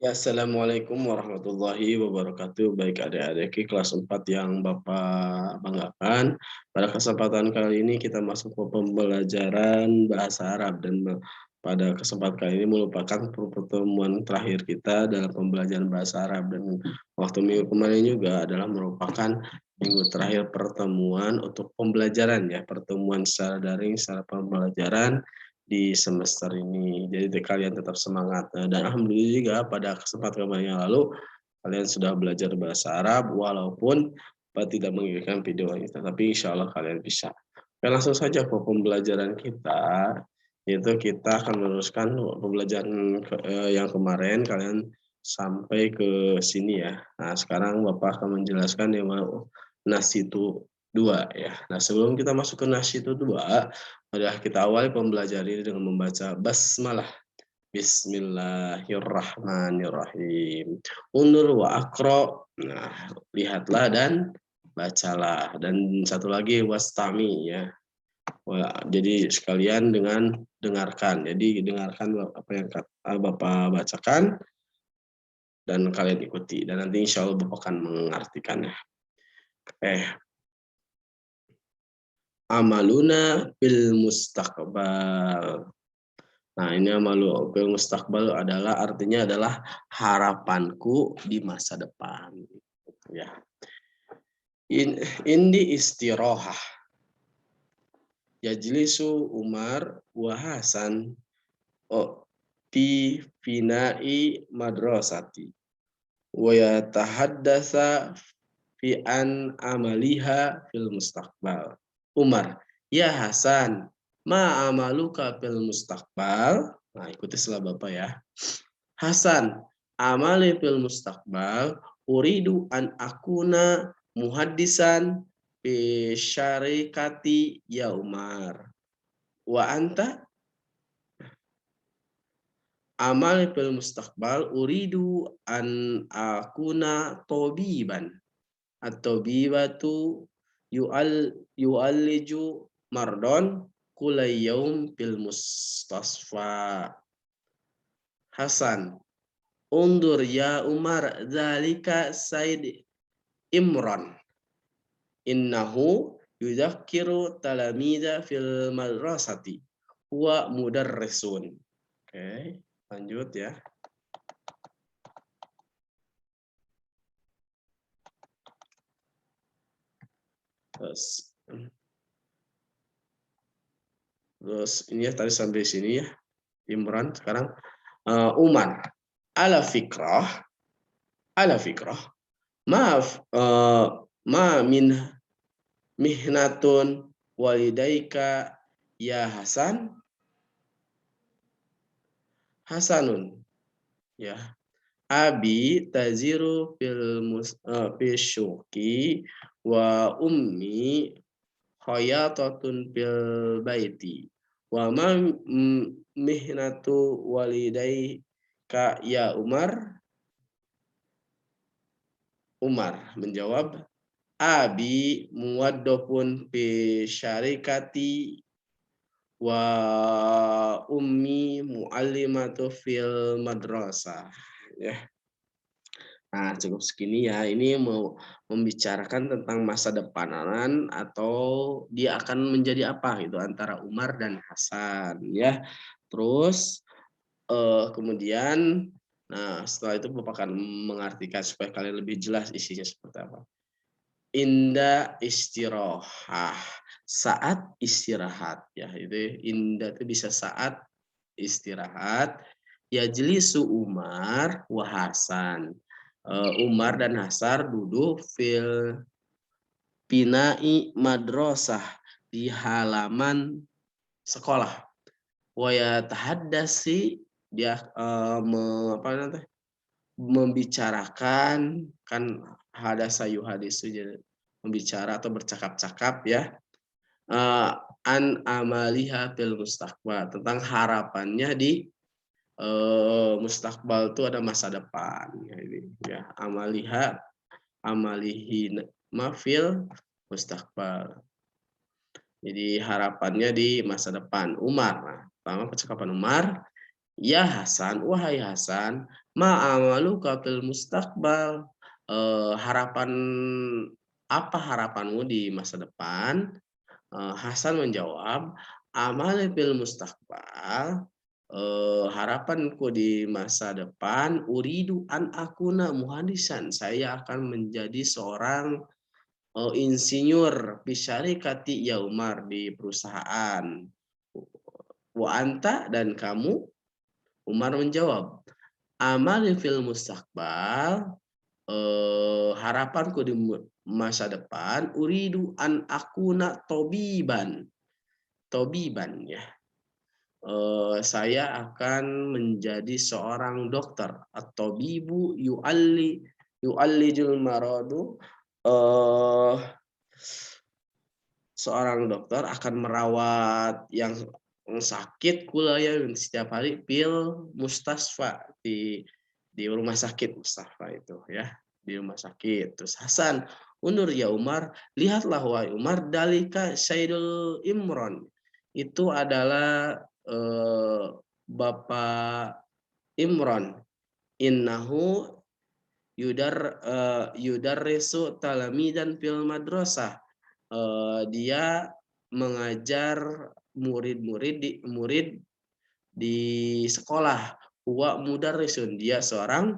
Ya, assalamualaikum warahmatullahi wabarakatuh. Baik adik-adik kelas 4 yang Bapak banggakan. Pada kesempatan kali ini kita masuk ke pembelajaran bahasa Arab dan pada kesempatan kali ini merupakan pertemuan terakhir kita dalam pembelajaran bahasa Arab dan waktu minggu kemarin juga adalah merupakan minggu terakhir pertemuan untuk pembelajaran ya, pertemuan secara daring, secara pembelajaran di semester ini. Jadi kalian tetap semangat. Dan alhamdulillah juga pada kesempatan kemarin yang lalu kalian sudah belajar bahasa Arab walaupun tidak mengikuti video ini. Tapi insya Allah kalian bisa. Oke, langsung saja ke pembelajaran kita. Yaitu kita akan meneruskan pembelajaran yang kemarin kalian sampai ke sini ya. Nah sekarang Bapak akan menjelaskan yang mau nasitu 2 ya. Nah sebelum kita masuk ke nasitu 2, adalah kita awali pembelajaran ini dengan membaca basmalah. Bismillahirrahmanirrahim. Undur wa akro. Nah, lihatlah dan bacalah. Dan satu lagi wastami ya. Jadi sekalian dengan dengarkan. Jadi dengarkan apa yang Bapak bacakan dan kalian ikuti. Dan nanti insya Allah Bapak akan mengartikannya. Amaluna bil mustaqbal. Nah, ini amalu bil mustaqbal adalah artinya adalah harapanku di masa depan. Ya. Indi istirohah. Yajlisu Umar wa Hasan fi finai madrasati. Wa yatahaddasa fi an amaliha fil mustaqbal. Umar, ya Hasan, ma amaluka fil mustaqbal? Nah, ikuti setelah Bapak ya. Hasan, amali fil mustaqbal, uridu an akuna muhaddisan fi syarikati ya Umar. Wa anta? Amali fil mustaqbal, uridu an akuna tobiban. At-tabibatu yu'alliju mardon kulayyum fil mustasfa. Hasan, undur ya Umar zalika Said Imran. Innahu yudzakiru talamida fil madrasati. Huwa mudarrisun. Oke, lanjut ya. Terus ini ya tadi sampai sini ya. Imran sekarang Umar ala fikrah maaf ma min mihnatun walidaika ya Hasanun ya abi taziru fil syuki wa ummi khayatatun fil baiti wa ma mihnatu walidaika ya Umar menjawab, abi muwaddafun fi syarikati wa ummi muallimatu fil madrasah. Ya. Nah, cukup segini ya. Ini mau membicarakan tentang masa depanan atau dia akan menjadi apa gitu antara Umar dan Hasan ya. Terus kemudian setelah itu Bapak akan mengartikan supaya kalian lebih jelas isinya seperti apa. Indah istirahah, saat istirahat ya, itu indah itu bisa saat istirahat. Yajlisu Umar wa Hasan. Umar dan Hasan duduk fil binai madrasah, di halaman sekolah. Wa yatahaddasi, dia membicarakan, kan hadasayu hadis jadi membicara atau bercakap-cakap ya, an amaliha fil mustaqbal, tentang harapannya di mustakbal itu ada masa depan ya, ini ya amalihi mafil mustakbal, jadi harapannya di masa depan Umar. Nah, pertama percakapan Umar Ya Hasan, wahai Hasan, ma amaluka fil mustaqbal. Harapan apa harapanmu di masa depan? Hasan menjawab, amali fil mustaqbal. Harapanku di masa depan, uridu an akuna muhandisan. Saya akan menjadi seorang insinyur bisyarikati ya Umar di perusahaan. Wa anta dan kamu? Umar menjawab, amali fil mustaqbal, harapanku di masa depan, uridu an akuna tobiban. Tobiban ya. Saya akan menjadi seorang dokter atau bibu yu'allijul maradu. Seorang dokter akan merawat yang sakit kulaya setiap hari pil mustasfa di rumah sakit Mustafa itu ya, di rumah sakit. Terus Hasan, undur ya Umar, lihatlah wahai Umar, dalika Sayyidul Imron. Itu adalah Bapak Imron. Innahu yudarrisu talamidan fil madrasah. Dia mengajar murid di sekolah. Huwa mudarrisun, dia seorang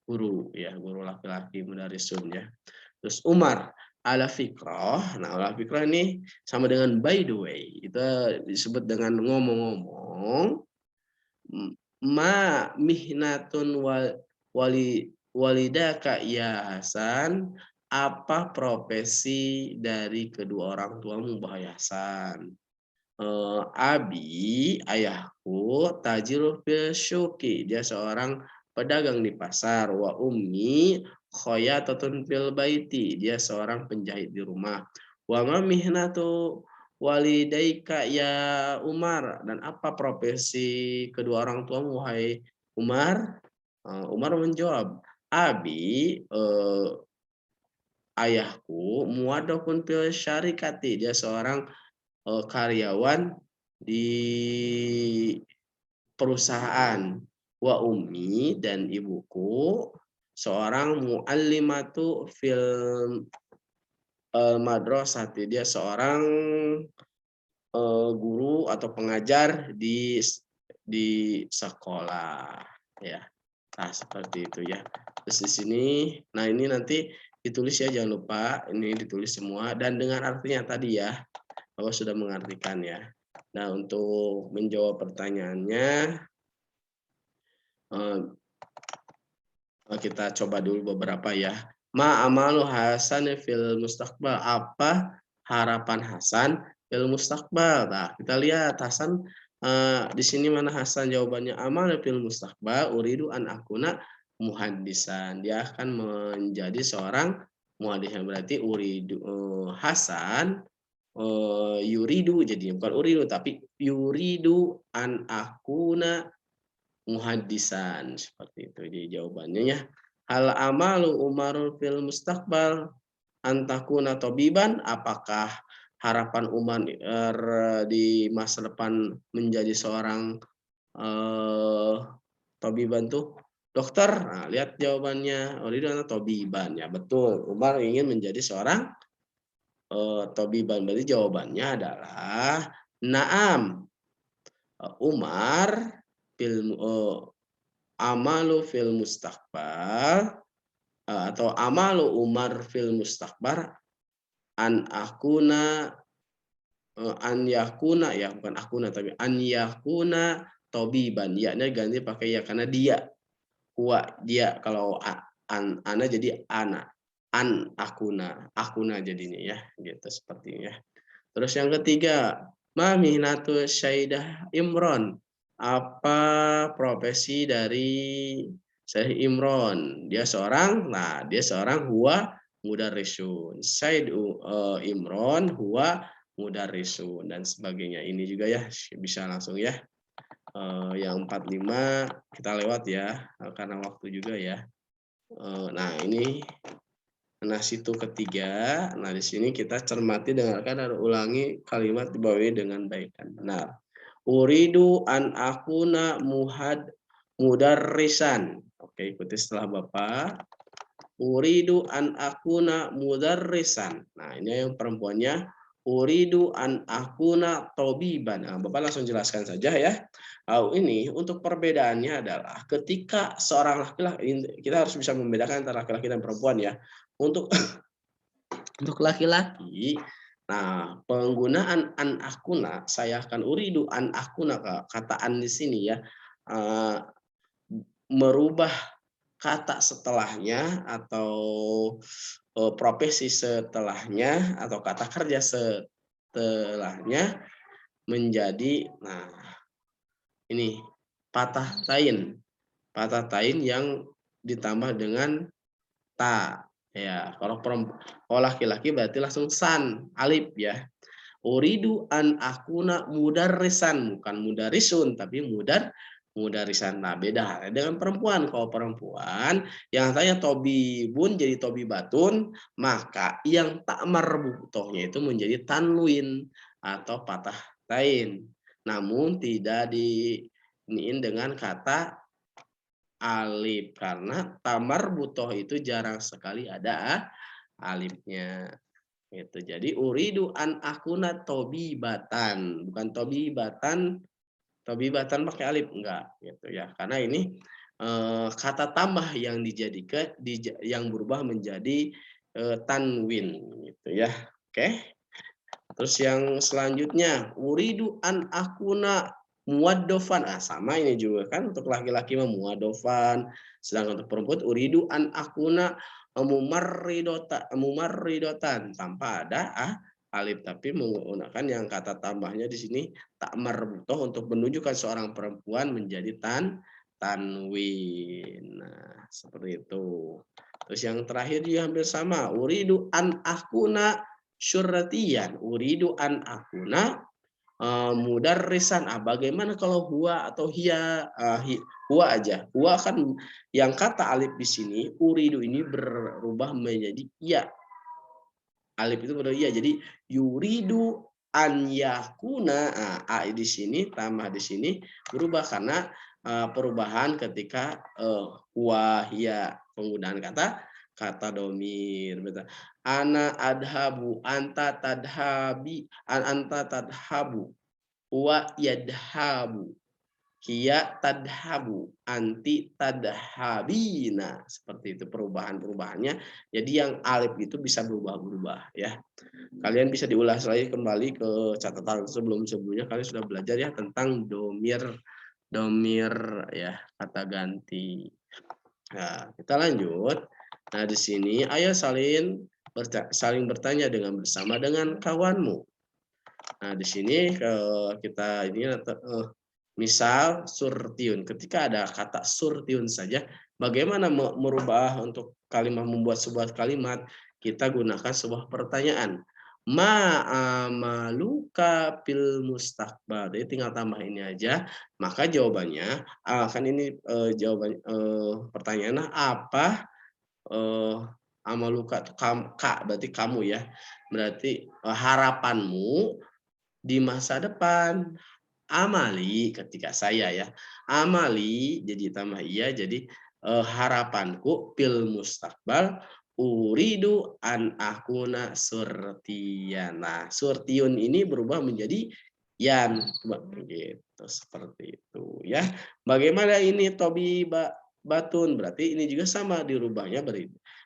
guru ya, guru laki-laki mudarrisun ya. Terus Umar ala fikrah. Nah, ala fikrah ini sama dengan by the way. Itu disebut dengan ngomong-ngomong. Ma mihnatun walidaka ya Hasan, apa profesi dari kedua orang tuamu wahai Hasan? Abi, ayahku, tajirul fil syuki, dia seorang pedagang di pasar. Wa ummi khoyatatun fil baiti, dia seorang penjahit di rumah. Wa ma mihnatu walidaika ya Umar, dan apa profesi kedua orang tuamu wahai Umar? Umar menjawab, abi, ayahku, muwadokun fil syarikati, dia seorang karyawan di perusahaan. Wa ummi, dan ibuku seorang muallimatu fil madrasati, dia seorang guru atau pengajar di sekolah ya. Nah, seperti itu ya. Terus di sini, nah ini nanti ditulis ya, jangan lupa ini ditulis semua dan dengan artinya tadi ya. Bapak sudah mengartikan ya. Nah, untuk menjawab pertanyaannya, kita coba dulu beberapa ya. Ma amalu Hasan fil mustaqbal. Apa harapan Hasan fil mustaqbal? Nah, kita lihat Hasan di sini mana Hasan jawabannya, amal fil mustaqbal uridu an akuna muhaddisan. Dia akan menjadi seorang muhaddis, berarti uridu Hasan yuridu, jadi bukan uridu tapi yuridu an akuna muhaddisan, seperti itu. Jadi jawabannya ya, hal amalu Umarul fil mustaqbal antakuna tobiban, apakah harapan Umar di masa depan menjadi seorang tobiban tuh dokter. Nah, lihat jawabannya, uridu an tobiban ya, betul. Umar ingin menjadi seorang tobiban, berarti jawabannya adalah naam. Umar fil amalu fil mustaqbal, atau amalu Umar fil mustaqbal an akuna, an yakuna ya, bukan akuna tapi an yakuna tobiban, yaknya ganti pakai ya karena dia, dia, kalau ana jadi ana, an akuna jadinya ya, gitu sepertinya. Terus yang ketiga, ma mihnatu Syaidah Imron, apa profesi dari Syekh Imron? Dia seorang huwa mudarrisun. Said Imron huwa mudarrisun dan sebagainya. Ini juga ya bisa langsung ya. Yang 45 kita lewat ya karena waktu juga ya. Nah, ini situ ketiga. Nah, di sini kita cermati, dengarkan dan ulangi kalimat di bawahnya dengan baik dan benar. Uridu an akuna mudarrisan. Oke, ikuti setelah Bapak. Uridu an akuna mudarrisan. Nah, ini yang perempuannya. Uridu an akuna tobiban. Nah, Bapak langsung jelaskan saja ya. Ini untuk perbedaannya adalah ketika seorang laki-laki, kita harus bisa membedakan antara laki-laki dan perempuan ya. Untuk untuk laki-laki, nah penggunaan an akuna, saya akan uridu an akuna, kata an di sini ya, merubah kata setelahnya atau profesi setelahnya atau kata kerja setelahnya menjadi, nah ini patah tain, yang ditambah dengan ta. Ya, kalau laki-laki berarti langsung san, alif ya. Uridu an akuna mudarrisan, bukan mudarisun tapi mudarisan. Nah, beda dengan perempuan. Kalau perempuan yang tanya tobibun jadi tobibatun, maka yang tak marbutohnya itu menjadi tanwin atau patah tain. Namun tidak diiniin dengan kata alif karena tamar butoh itu jarang sekali ada alifnya. Gitu. Jadi uridu an akuna tobibatan, bukan tobibatan pakai alif enggak gitu ya. Karena ini kata tambah yang dijadikan yang berubah menjadi tanwin gitu ya. Oke. Terus yang selanjutnya uridu an akuna muadofan. Ah, sama ini juga kan untuk laki-laki mah muadofan, sedangkan untuk perempuan uridu an akuna mumarridotan tanpa ada alif tapi menggunakan yang kata tambahnya di sini tak marbutoh untuk menunjukkan seorang perempuan menjadi tanwin. Nah, seperti itu. Terus yang terakhir juga hampir sama. Uridu an akuna syurratiyan. Uridu an akuna mudarrisan. Bagaimana kalau huwa atau hiya? Huwa aja. Huwa kan yang kata alif di sini, uridu ini berubah menjadi iya. Alif itu berubah iya. Jadi yuridu an yakuna. A di sini tambah di sini berubah karena perubahan ketika huwa hiya, penggunaan kata domir. Ana adhabu, anta tadhabi, anta tadhabu, huwa yadhabu, hiya tadhabu, anti tadhabina. Seperti itu perubahannya. Jadi yang alif itu bisa berubah-ubah ya. Kalian bisa diulas lagi kembali ke catatan sebelumnya. Kalian sudah belajar ya tentang domir ya, kata ganti. Nah, kita lanjut. Nah, di sini ayo saling bertanya bersama dengan kawanmu. Nah, di sini kita ini misal surtiun. Ketika ada kata surtiun saja, bagaimana merubah untuk membuat sebuah kalimat? Kita gunakan sebuah pertanyaan. Ma'amaluka fil mustaqbal. Jadi tinggal tambah ini aja. Maka jawabannya kan ini jawaban pertanyaannya apa amaluka kak berarti kamu ya. Berarti harapanmu di masa depan. Amali ketika saya ya. Amali jadi tambah iya jadi harapanku fil mustaqbal uridu an akuna surtiyan. Nah, surtiun ini berubah menjadi yan begitu seperti itu ya. Bagaimana ini tobi batun berarti ini juga sama dirubahnya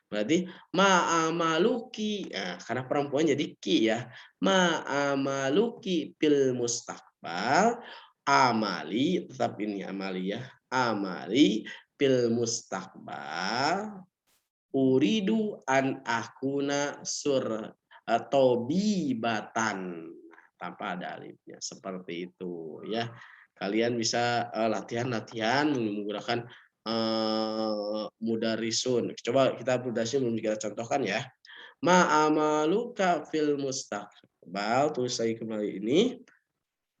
berarti ma'amaluki. Nah, karena perempuan jadi ki ya. Ma'amaluki fil mustaqbal amali tetap ini amali ya. Amali fil mustaqbal uridu an akuna tobibatan tanpa ada alifnya seperti itu ya. Kalian bisa latihan-latihan menggunakan mudarisun. Coba kita belum kita contohkan ya. Ma'amaluka fil mustaqbal. Tulis lagi kembali ini.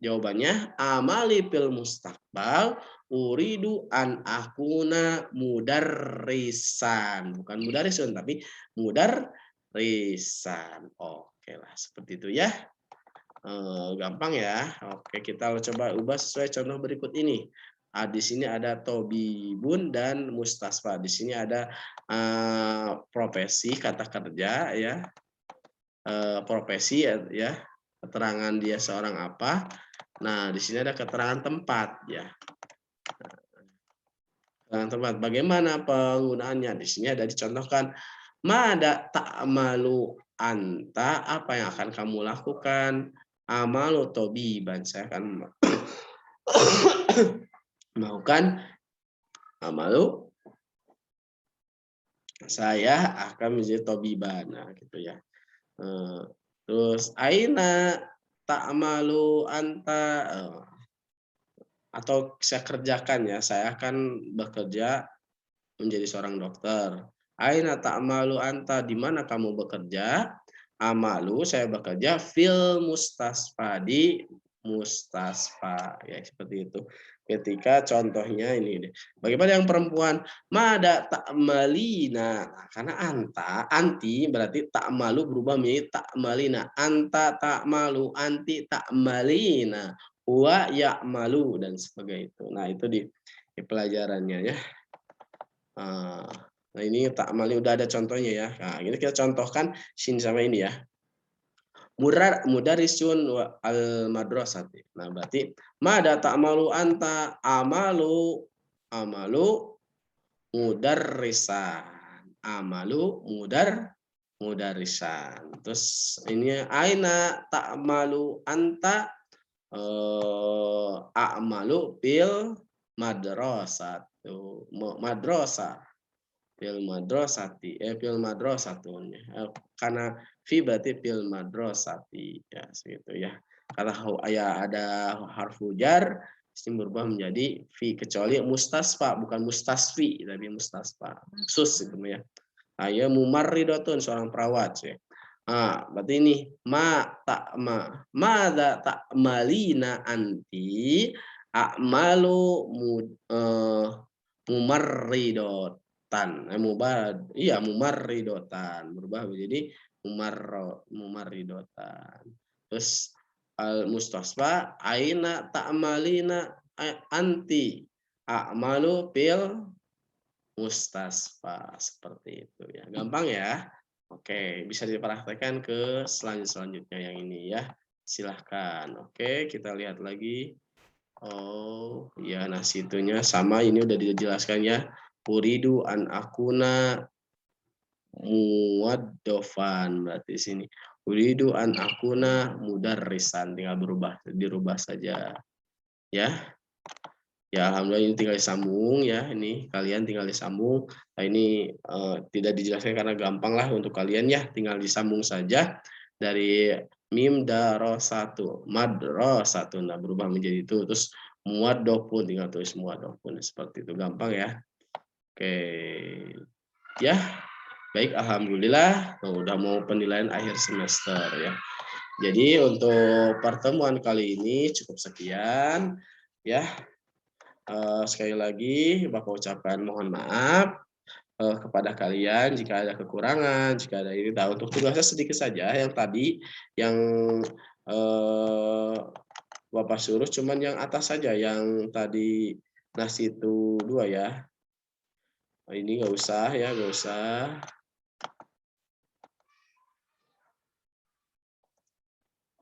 Jawabannya amali fil mustaqbal uridu an akuna mudarrisan. Bukan mudarisun tapi mudarrisan. Oke lah seperti itu ya. Gampang ya. Oke, kita coba ubah sesuai contoh berikut ini. Di sini ada Tobibun dan Mustasfa. Di sini ada profesi, kata kerja ya, profesi ya, keterangan dia seorang apa. Nah, di sini ada keterangan tempat ya. Keterangan tempat. Bagaimana penggunaannya? Di sini ada dicontohkan. Mada ta'malu anta, apa yang akan kamu lakukan? Amalu tobiban, saya akan melakukan amalu, saya akan menjadi tobiban. Nah, gitu ya. Terus aina ta'malu anta, atau saya kerjakan ya, saya akan bekerja menjadi seorang dokter. Aina ta'malu anta, di mana kamu bekerja? Amalu, saya bekerja fil mustasfa, di mustasfa ya, seperti itu. Ketika contohnya ini deh. Bagaimana yang perempuan? Mada ta'malina. Nah, karena anti berarti ta'malu berubah menjadi ta'malina. Anta ta'malu, anti ta'malina. Wa ya'malu dan sebagainya itu. Nah, itu di pelajarannya ya. Nah, ini ta'mali udah ada contohnya ya. Nah, ini kita contohkan sini sama ini ya. Mudarisun al madrasati. Nah, berarti mada ta'malu anta, amalu mudarrisan. Amalu mudarrisan. Terus ini aina ta'malu anta, a'malu bil madrasatu. Madrasah. Fil madrasati, fil madrasatun, karena fi berarti fil madrasati ya, segitu ya. Karena ya ada harfu jar, ini berubah menjadi fi, kecuali mustasfa, bukan mustasfi tapi mustasfa sus gitu ya. Ya mumarridatun, seorang perawat ya. Berarti ini madza ta'malina anti, a'malu mumarridotan, mumarridotan berubah menjadi mumarridotan. Terus al mustasfa aina ta'malina anti, a'malu fil mustasfa, seperti itu ya. Gampang ya. Oke, bisa dipraktekkan ke selanjutnya yang ini ya. Silahkan. Oke, kita lihat lagi. Oh, ya, nah situnya sama, ini udah dijelaskan ya. Uridu an akuna muwaddofan, berarti di sini. Uridu an akuna mudarrisan, tinggal dirubah saja. Ya. Ya, alhamdulillah ini tinggal disambung ya. Ini kalian tinggal disambung. Nah, ini tidak dijelaskan karena gampang lah untuk kalian ya. Tinggal disambung saja dari mim darosatu, madrasatu. Nah, berubah menjadi itu. Terus muwaddofun, tinggal tulis muwaddofun. Seperti itu, gampang ya. Oke. Ya, baik, alhamdulillah. Udah mau penilaian akhir semester ya. Jadi untuk pertemuan kali ini cukup sekian ya. Sekali lagi Bapak ucapkan mohon maaf kepada kalian jika ada kekurangan, jika ada ini. Nah, untuk tugasnya sedikit saja yang tadi yang Bapak suruh cuman yang atas saja, yang tadi nasi itu 2 ya. Ini nggak usah ya, nggak usah.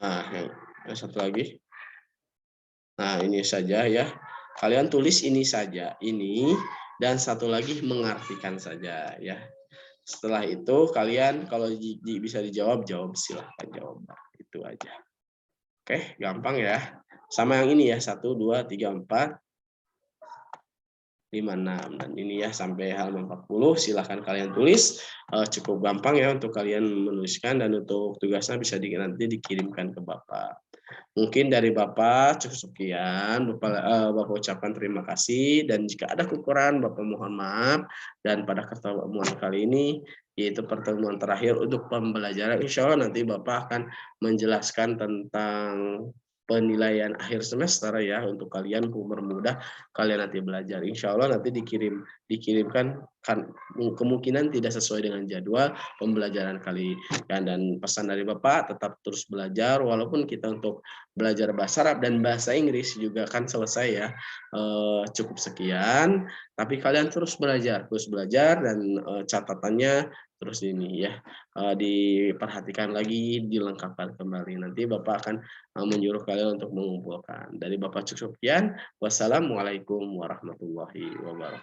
Nah, yang satu lagi. Nah, ini saja ya. Kalian tulis ini saja, ini, dan satu lagi mengartikan saja ya. Setelah itu kalian kalau bisa dijawab, silahkan jawab. Itu aja. Oke, gampang ya. Sama yang ini ya, 1, 2, 3, 4, 5, 6. Dan ini ya sampai halaman 40, silahkan kalian tulis. Cukup gampang ya untuk kalian menuliskan, dan untuk tugasnya bisa nanti dikirimkan ke Bapak. Mungkin dari Bapak cukup sekian. Bapak ucapkan terima kasih, dan jika ada kekurangan Bapak mohon maaf. Dan pada pertemuan kali ini, yaitu pertemuan terakhir untuk pembelajaran, insya Allah nanti Bapak akan menjelaskan tentang penilaian akhir semester ya untuk kalian mempermudah kalian nanti belajar. Insya Allah nanti dikirimkan kan kemungkinan tidak sesuai dengan jadwal pembelajaran kalian, dan pesan dari Bapak tetap terus belajar walaupun kita untuk belajar bahasa Arab dan bahasa Inggris juga kan selesai ya. Cukup sekian, tapi kalian terus belajar dan catatannya terus ini ya diperhatikan lagi, dilengkapkan kembali. Nanti Bapak akan menyuruh kalian untuk mengumpulkan. Dari Bapak cukup sekian. Wassalamualaikum warahmatullahi wabarakatuh.